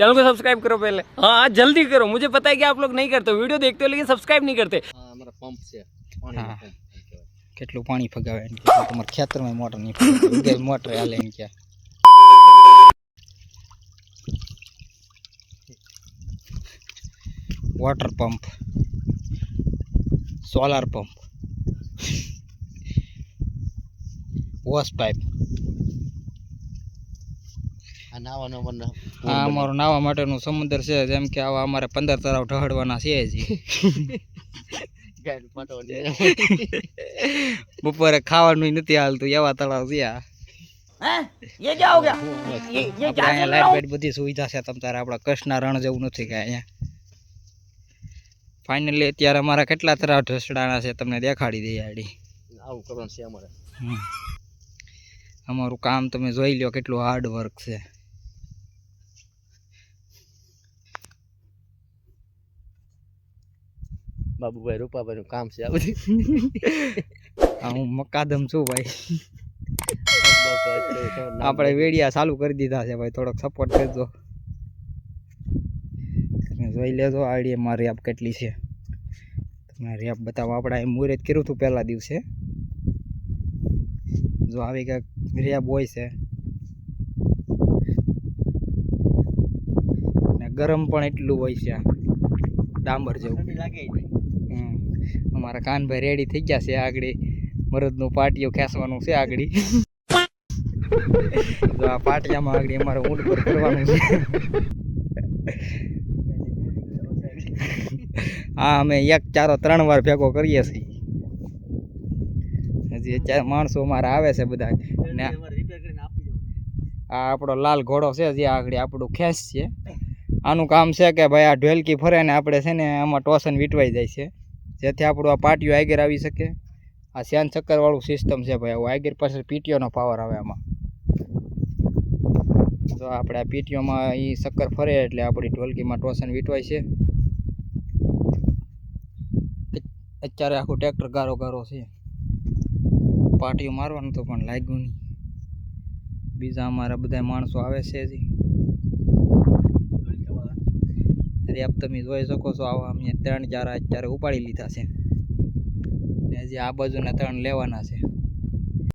Channel को subscribe करो पहले। हाँ जल्दी करो, मुझे पता है कि आप लोग नहीं करते हो, वीडियो देखते हो लेकिन सब्सक्राइब नहीं करते। हमारा पंप से पानी हाँ કેટલું પાણી ફગાવે એમ કે તમારા ખેતરમાં મોટર નહીં ફગાવે ગઈ મોટર હાલે એમ કે water pump solar pump wash pipe આ નાવાનો મને આ અમારું નાવા માટેનું સમુદ્ર છે જેમ કે આવા અમારે 15 તળાવ ઢહડવાના છે હજી ગાય પાટો બપોરે ખાવાનું નથી હાલતું એવા તળાવ છે આ ये क्या हो गया? ये અહીંયા લાઈટ બાઈટ બધી સુવિધા છે તમ તારે આપણા કચ્છના રણ જેવું નથી કે અહીંયા ફાઇનલી અત્યારે અમારા કેટલા તળાવ ઢસડાના છે તમને દેખાડી દઈએ આડી આવું કરવાનું છે અમારે અમારું કામ તમે જોઈ લો કેટલું હાર્ડ વર્ક છે બાબુભાઈ રૂપાભાઈ નું કામ છે આ બધી હું મકાદમ છું ભાઈ આપણે વેડિયા ચાલુ કરી દીધા છે ભાઈ થોડોક સપોર્ટ કરજો તમે જોઈ લેજો આઈડી મારી રેપ કેટલી છે તમને રેપ બતાવો આપણે મુહૂર્ત કર્યું હતું પહેલા દિવસે જો આવી કંઈક રેપ હોય છે ને ગરમ પણ એટલું હોય છે ડાંબર જેવું લાગે અમારા કાનભાઈ રેડી થઈ ગયા છે આગળ મરદનું પાટિયું ખેંચવાનું છે આગળ જો આ પાટિયામાં આગળ અમારે ઊંટ પર કરવાનું છે હા અમે એક ચારો 3 વાર ભેગો કરીએ છીએ હજી અત્યારે માણસો અમારા આવે છે બધા ને આ આપણો લાલ ઘોડો છે જે આગળ આપણું ખેંચ છે આનું કામ છે કે ભાઈ આ ઢોલકી ફરે ને આપણે છે ને આમાં ટોસન વીટવાઈ જાય છે જેથી આપણું આ પાટિયું આગળ આવી શકે આ શ્યાન ચક્કરવાળું સિસ્ટમ છે ભાઈ આવું આગળ પાછળ પીટીઓનો પાવર આવે આમાં તો આપણે આ પીટીઓમાં એ ચક્કર ફરે એટલે આપણી ઢોલકીમાં ટોસન વીટવાય છે અત્યારે આખું ટ્રેક્ટર ગારો ગારો છે પાટિયું મારવાનું તો પણ લાગ્યું નહીં બીજા અમારા બધા માણસો આવે છે હજી રેપ તમે જોઈ શકો છો આવા અમે 3 જારા અત્યારે ઉપાડી લીધા છે હજી આ બાજુના 3 લેવાના છે